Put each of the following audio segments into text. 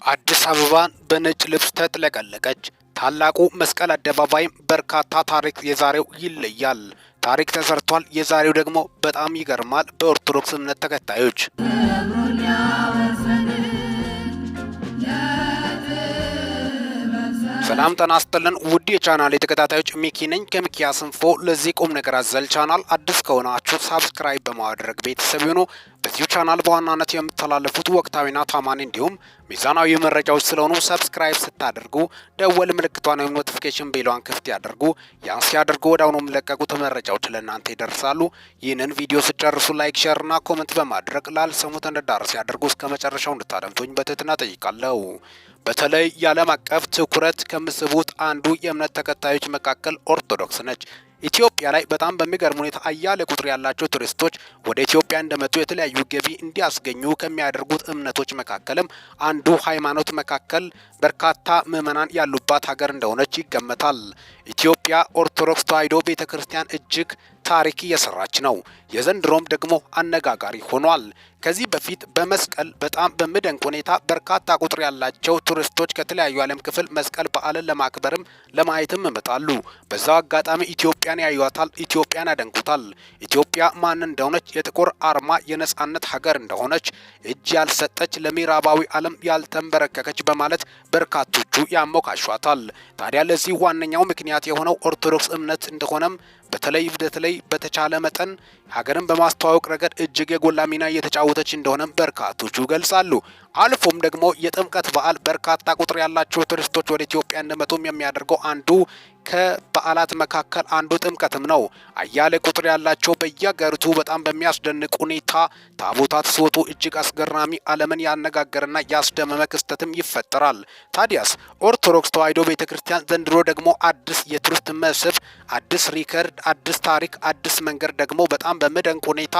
አዲስ አበባን በነጭ ልብስ ተጥለቀለቀች። ታላቁ መስቀል አደባባይም በርካታ ታሪክ የዛሬው ይለያል። ታሪክ ተሰርቷል። የዛሬው ደግሞ በጣም ይገርማል። በኦርቶዶክስ እምነት ተከታዮች ሰላም ጤና ይስጥልን ውድ የቻናሌ ተከታታዮች ሚኪ ነኝ ከሚኪያስ ኢንፎ። ለዚህ ቁም ነገር አዘል ቻናል አዲስ ከሆናችሁ ሳብስክራይብ በማድረግ ቤተሰብ ይሁኑ። በዚህ ቻናል በዋናነት የምተላለፉት ወቅታዊና ታማኒ እንዲሁም ሚዛናዊ መረጃዎች ስለሆኑ ሰብስክራይብ ስታደርጉ ደወል ምልክቷን ወይም ኖቲፊኬሽን ቤሏን ክፍት ያደርጉ። ያን ሲያደርጉ ወዲያውኑ የሚለቀቁት መረጃዎች ለእናንተ ይደርሳሉ። ይህንን ቪዲዮ ስጨርሱ ላይክ፣ ሼርና ኮሜንት በማድረግ ላልሰሙት እንዲዳረስ ያደርጉ። እስከ መጨረሻው እንድታደምጡኝ በትህትና ጠይቃለሁ። በተለይ የዓለም አቀፍ ትኩረት ከምስቡት አንዱ የእምነት ተከታዮች መካከል ኦርቶዶክስ ነች። ኢትዮጵያ ላይ በጣም በሚገርም ሁኔታ አያሌ ቁጥር ያላቸው ቱሪስቶች ወደ ኢትዮጵያ እንደመጡ የተለያዩ ገቢ እንዲያስገኙ ከሚያደርጉት እምነቶች መካከልም አንዱ ሃይማኖት መካከል በርካታ ምዕመናን ያሉባት ሀገር እንደሆነች ይገመታል። ኢትዮጵያ ኦርቶዶክስ ተዋሕዶ ቤተክርስቲያን እጅግ ታሪክ እየሰራች ነው። የዘንድሮም ደግሞ አነጋጋሪ ሆኗል። ከዚህ በፊት በመስቀል በጣም በሚደንቅ ሁኔታ በርካታ ቁጥር ያላቸው ቱሪስቶች ከተለያዩ ዓለም ክፍል መስቀል በዓልን ለማክበርም ለማየትም ይመጣሉ። በዛው አጋጣሚ ኢትዮጵያን ያዩዋታል፣ ኢትዮጵያን ያደንቁታል። ኢትዮጵያ ማን እንደሆነች፣ የጥቁር አርማ የነጻነት ሀገር እንደሆነች፣ እጅ ያልሰጠች ለምዕራባዊ ዓለም ያልተንበረከከች በማለት በርካቶቹ ያሞካሿታል። ታዲያ ለዚህ ዋነኛው ምክንያት የሆነው ኦርቶዶክስ እምነት እንደሆነም በተለይ በተቻለ መጠን ሀገርን በማስተዋወቅ ረገድ እጅግ የጎላ ሚና እየተጫወተች እንደሆነ በርካቶቹ ገልጻሉ። አልፎም ደግሞ የጥምቀት በዓል በርካታ ቁጥር ያላቸው ቱሪስቶች ወደ ኢትዮጵያ እንደመጡም የሚያደርገው አንዱ ከበዓላት መካከል አንዱ ጥምቀትም ነው። አያሌ ቁጥር ያላቸው በየሀገሪቱ በጣም በሚያስደንቅ ሁኔታ ታቦታት ሲወጡ እጅግ አስገራሚ ዓለምን ያነጋገረና ያስደመመ ክስተትም ይፈጠራል። ታዲያስ ኦርቶዶክስ ተዋሕዶ ቤተክርስቲያን ዘንድሮ ደግሞ አዲስ የቱሪስት መስህብ፣ አዲስ ሪከርድ፣ አዲስ ታሪክ፣ አዲስ መንገድ ደግሞ በጣም በሚደንቅ ሁኔታ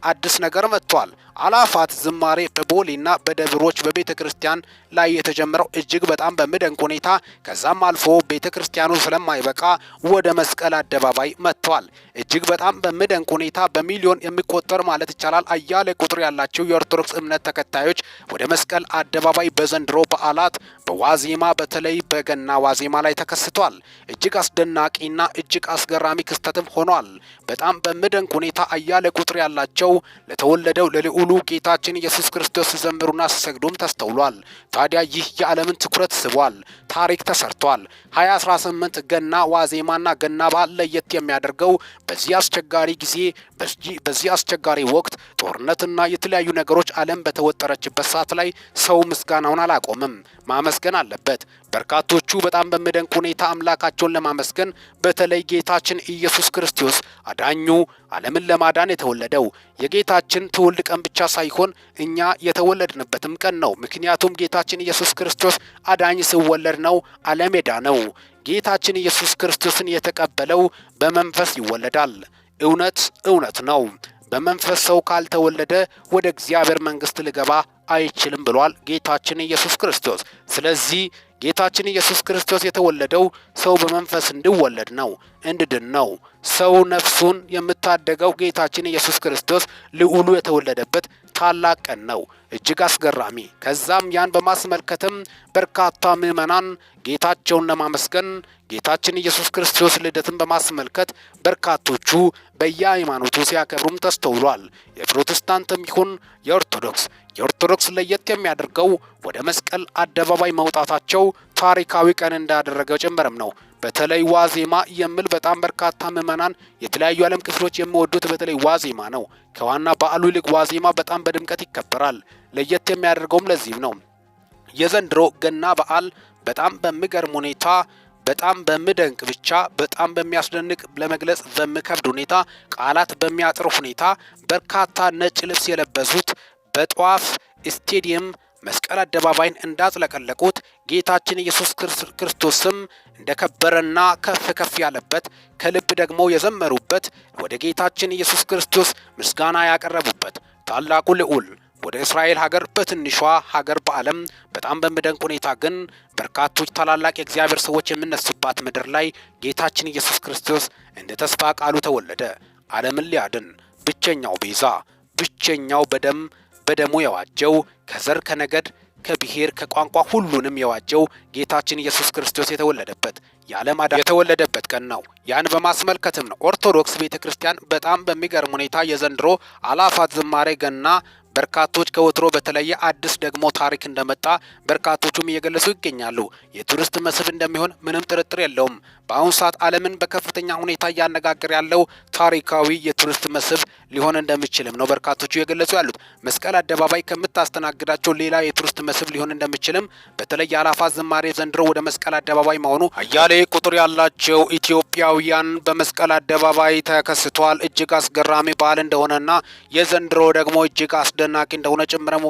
አዲስ ነገር መጥቷል። አላፋት ዝማሬ በቦሌና በደብሮች በቤተ ክርስቲያን ላይ የተጀመረው እጅግ በጣም በሚደንቅ ሁኔታ ከዛም አልፎ ቤተ ክርስቲያኑ ስለማይበቃ ወደ መስቀል አደባባይ መጥቷል። እጅግ በጣም በሚደንቅ ሁኔታ በሚሊዮን የሚቆጠር ማለት ይቻላል አያሌ ቁጥር ያላቸው የኦርቶዶክስ እምነት ተከታዮች ወደ መስቀል አደባባይ በዘንድሮ በዓላት በዋዜማ በተለይ በገና ዋዜማ ላይ ተከስቷል። እጅግ አስደናቂና እጅግ አስገራሚ ክስተትም ሆኗል። በጣም በሚደንቅ ሁኔታ አያሌ ቁጥር ያላቸው ለተወለደው ለልዑሉ ጌታችን ኢየሱስ ክርስቶስ ሲዘምሩና ሲሰግዱም ተስተውሏል። ታዲያ ይህ የዓለምን ትኩረት ስቧል። ታሪክ ተሰርቷል። 2018 ገና ዋዜማና ገና በዓል ለየት የሚያደርገው በዚህ አስቸጋሪ ጊዜ በዚህ አስቸጋሪ ወቅት ጦርነትና የተለያዩ ነገሮች ዓለም በተወጠረችበት ሰዓት ላይ ሰው ምስጋናውን አላቆምም፣ ማመስገን አለበት። በርካቶቹ በጣም በሚደንቅ ሁኔታ አምላካቸውን ለማመስገን በተለይ ጌታችን ኢየሱስ ክርስቶስ አዳኙ ዓለምን ለማዳን የተወለደው የጌታችን ትውልድ ቀን ብቻ ሳይሆን እኛ የተወለድንበትም ቀን ነው። ምክንያቱም ጌታችን ኢየሱስ ክርስቶስ አዳኝ ሲወለድ ነው ዓለም የዳነው። ጌታችን ኢየሱስ ክርስቶስን የተቀበለው በመንፈስ ይወለዳል። እውነት ነው። በመንፈስ ሰው ካልተወለደ ወደ እግዚአብሔር መንግሥት ሊገባ አይችልም ብሏል ጌታችን ኢየሱስ ክርስቶስ። ስለዚህ ጌታችን ኢየሱስ ክርስቶስ የተወለደው ሰው በመንፈስ እንዲወለድ ነው፣ እንድድን ነው። ሰው ነፍሱን የምታደገው ጌታችን ኢየሱስ ክርስቶስ ልዑሉ የተወለደበት ታላቅ ቀን ነው። እጅግ አስገራሚ። ከዛም ያን በማስመልከትም በርካታ ምዕመናን ጌታቸውን ለማመስገን ጌታችን ኢየሱስ ክርስቶስ ልደትን በማስመልከት በርካቶቹ በየሃይማኖቱ ሲያከብሩም ተስተውሏል። የፕሮቴስታንትም ይሁን የኦርቶዶክስ ለየት የሚያደርገው ወደ መስቀል አደባባይ መውጣታቸው ታሪካዊ ቀን እንዳደረገው ጭምርም ነው። በተለይ ዋዜማ የሚል በጣም በርካታ ምዕመናን የተለያዩ ዓለም ክፍሎች የሚወዱት በተለይ ዋዜማ ነው። ከዋና በዓሉ ይልቅ ዋዜማ በጣም በድምቀት ይከበራል። ለየት የሚያደርገውም ለዚህም ነው። የዘንድሮ ገና በዓል በጣም በሚገርም ሁኔታ በጣም በሚደንቅ ብቻ በጣም በሚያስደንቅ ለመግለጽ በሚከብድ ሁኔታ ቃላት በሚያጥር ሁኔታ በርካታ ነጭ ልብስ የለበሱት በጧፍ ስቴዲየም መስቀል አደባባይን እንዳጥለቀለቁት ጌታችን ኢየሱስ ክርስቶስም እንደከበረና ከፍ ያለበት ከልብ ደግሞ የዘመሩበት ወደ ጌታችን ኢየሱስ ክርስቶስ ምስጋና ያቀረቡበት ታላቁ ልዑል ወደ እስራኤል ሀገር በትንሿ ሀገር በዓለም በጣም በሚደንቅ ሁኔታ ግን በርካቶች ታላላቅ የእግዚአብሔር ሰዎች የሚነሱባት ምድር ላይ ጌታችን ኢየሱስ ክርስቶስ እንደ ተስፋ ቃሉ ተወለደ። ዓለምን ሊያድን ብቸኛው ቤዛ፣ ብቸኛው በደሙ የዋጀው ከዘር ከነገድ ከብሔር ከቋንቋ ሁሉንም የዋጀው ጌታችን ኢየሱስ ክርስቶስ የተወለደበት የዓለም አዳኝ የተወለደበት ቀን ነው። ያን በማስመልከትም ነው ኦርቶዶክስ ቤተክርስቲያን በጣም በሚገርም ሁኔታ የዘንድሮ አላፋት ዝማሬ ገና በርካቶች ከወትሮ በተለየ አዲስ ደግሞ ታሪክ እንደመጣ በርካቶቹም እየገለጹ ይገኛሉ። የቱሪስት መስህብ እንደሚሆን ምንም ጥርጥር የለውም። በአሁኑ ሰዓት ዓለምን በከፍተኛ ሁኔታ እያነጋገረ ያለው ታሪካዊ የቱሪስት መስህብ ሊሆን እንደሚችልም ነው በርካቶቹ እየገለጹ ያሉት። መስቀል አደባባይ ከምታስተናግዳቸው ሌላ የቱሪስት መስህብ ሊሆን እንደሚችልም በተለይ የአላፋት ዝማሬ ዘንድሮ ወደ መስቀል አደባባይ መሆኑ አያሌ ቁጥር ያላቸው ኢትዮጵያውያን በመስቀል አደባባይ ተከስቷል። እጅግ አስገራሚ በዓል እንደሆነና የዘንድሮ ደግሞ እጅግ አስደናቂ እንደሆነ ጭምረም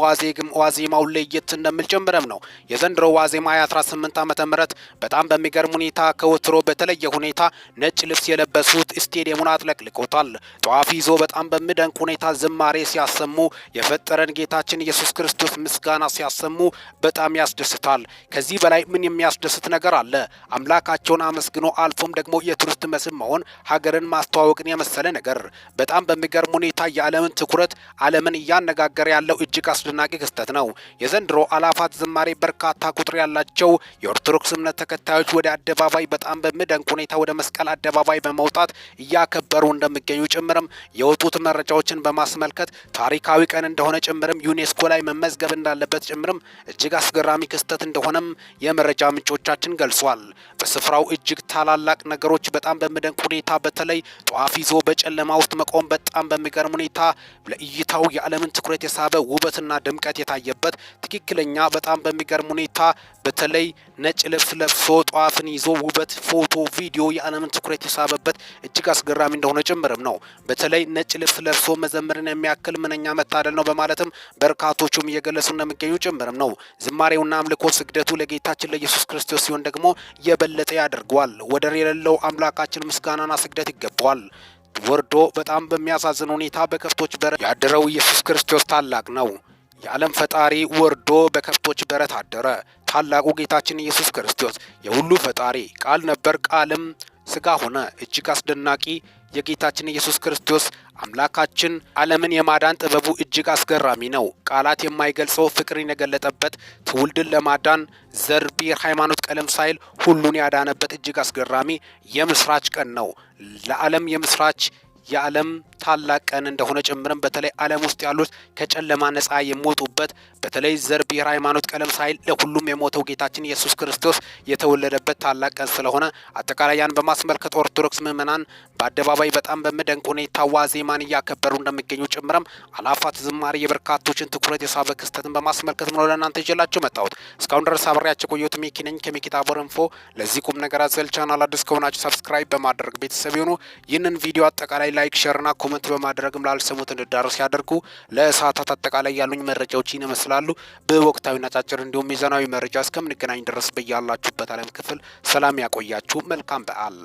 ዋዜማው ለየት እንደሚል ጭምረም ነው። የዘንድሮ ዋዜማ 18 ዓመተ ምህረት በጣም በሚገርም ሁኔታ ከወትሮ በተለየ ሁኔታ ነጭ ልብስ የለበሱት ስቴዲየሙን አጥለቅልቆታል። ጧፍ ይዞ በጣም በሚደንቅ ሁኔታ ዝማሬ ሲያሰሙ የፈጠረን ጌታችን ኢየሱስ ክርስቶስ ምስጋና ሲያሰሙ በጣም ያስደስታል። ከዚህ በላይ ምን የሚያስደስት ነገር አለ? አምላካቸውን አመስግኖ አልፎም ደግሞ የቱሪስት መስህብ መሆን ሀገርን ማስተዋወቅን የመሰለ ነገር በጣም በሚገርም ሁኔታ የዓለምን ትኩረት ዓለምን እያነጋገረ ያለው እጅግ አስደናቂ ክስተት ነው። የዘንድሮ አላፋት ዝማሬ በርካታ ቁጥር ያላቸው የኦርቶዶክስ እምነት ተከታዮች ወደ አደባባይ በጣም በሚደንቅ ሁኔታ ወደ መስቀል አደባባይ በመውጣት እያከበሩ እንደሚገኙ ጭምርም የወጡት መረጃዎችን በማስመልከት ታሪካዊ ቀን እንደሆነ ጭምርም ዩኔስኮ ላይ መመዝገብ እንዳለበት ጭምርም እጅግ አስገራሚ ክስተት እንደሆነም የመረጃ ምንጮቻችን ገልጿል። በስፍራው እጅግ ታላላቅ ነገሮች በጣም በሚደንቅ ሁኔታ በተለይ ጧፍ ይዞ በጨለማ ውስጥ መቆም በጣም በሚገርም ሁኔታ ለእይታው የዓለምን ትኩረት የሳበ ውበትና ድምቀት የታየበት ትክክለኛ በጣም በሚገርም ሁኔታ በተለይ ነጭ ልብስ ለብሶ ጧፍን ይዞ ውበት ፎቶ ቪዲዮ የዓለምን ትኩረት የሳበበት እጅግ አስገራሚ እንደሆነ ጭምርም ነው። በተለይ ነጭ ልብስ ለብሶ መዘመርን የሚያክል ምንኛ መታደል ነው በማለትም በርካቶቹም እየገለጹ እንደሚገኙ ጭምርም ነው። ዝማሬውና አምልኮ ስግደቱ ለጌታችን ለኢየሱስ ክርስቶስ ሲሆን ደግሞ የበለጠ ያደርገዋል። ወደር የሌለው አምላካችን ምስጋናና ስግደት ይገባዋል። ወርዶ በጣም በሚያሳዝን ሁኔታ በከብቶች በረት ያደረው ኢየሱስ ክርስቶስ ታላቅ ነው። የዓለም ፈጣሪ ወርዶ በከብቶች በረት አደረ። ታላቁ ጌታችን ኢየሱስ ክርስቶስ የሁሉ ፈጣሪ ቃል ነበር፣ ቃልም ስጋ ሆነ። እጅግ አስደናቂ የጌታችን ኢየሱስ ክርስቶስ አምላካችን ዓለምን የማዳን ጥበቡ እጅግ አስገራሚ ነው። ቃላት የማይገልጸው ፍቅርን የገለጠበት ትውልድን ለማዳን ዘር፣ ብሔር፣ ሃይማኖት፣ ቀለም ሳይል ሁሉን ያዳነበት እጅግ አስገራሚ የምስራች ቀን ነው። ለዓለም የምስራች የዓለም ታላቅ ቀን እንደሆነ ጭምርም በተለይ ዓለም ውስጥ ያሉት ከጨለማ ነፃ የሚወጡበት በተለይ ዘር፣ ብሔር፣ ሃይማኖት፣ ቀለም ሳይል ለሁሉም የሞተው ጌታችን ኢየሱስ ክርስቶስ የተወለደበት ታላቅ ቀን ስለሆነ አጠቃላይ ያን በማስመልከት ኦርቶዶክስ ምዕመናን በአደባባይ በጣም በሚደንቅ ሁኔታ ዋዜማን እያከበሩ እንደሚገኙ ጭምርም አላፋት ዝማሬ የበርካቶችን ትኩረት የሳበ ክስተትን በማስመልከት ነው ለእናንተ ይዤላችሁ መጣሁት። እስካሁን ድረስ አብሬያችሁ ቆየሁት። ሚኪ ነኝ ከሚኪ ታቦር ኢንፎ። ለዚህ ቁም ነገር አዘል ቻናል አዲስ ከሆናችሁ ሰብስክራይብ በማድረግ ቤተሰብ ይሁኑ። ይህንን ቪዲዮ አጠቃላይ ላይክ፣ ሼርና ኮሜንት በማድረግም ላልሰሙት እንዲዳረስ ያደርጉ። ለሰዓታት አጠቃላይ ያሉኝ መረጃዎች ይመስላሉ። በወቅታዊና አጫጭር እንዲሁም ሚዛናዊ መረጃ እስከምንገናኝ ድረስ በያላችሁበት ዓለም ክፍል ሰላም ያቆያችሁ። መልካም በዓል።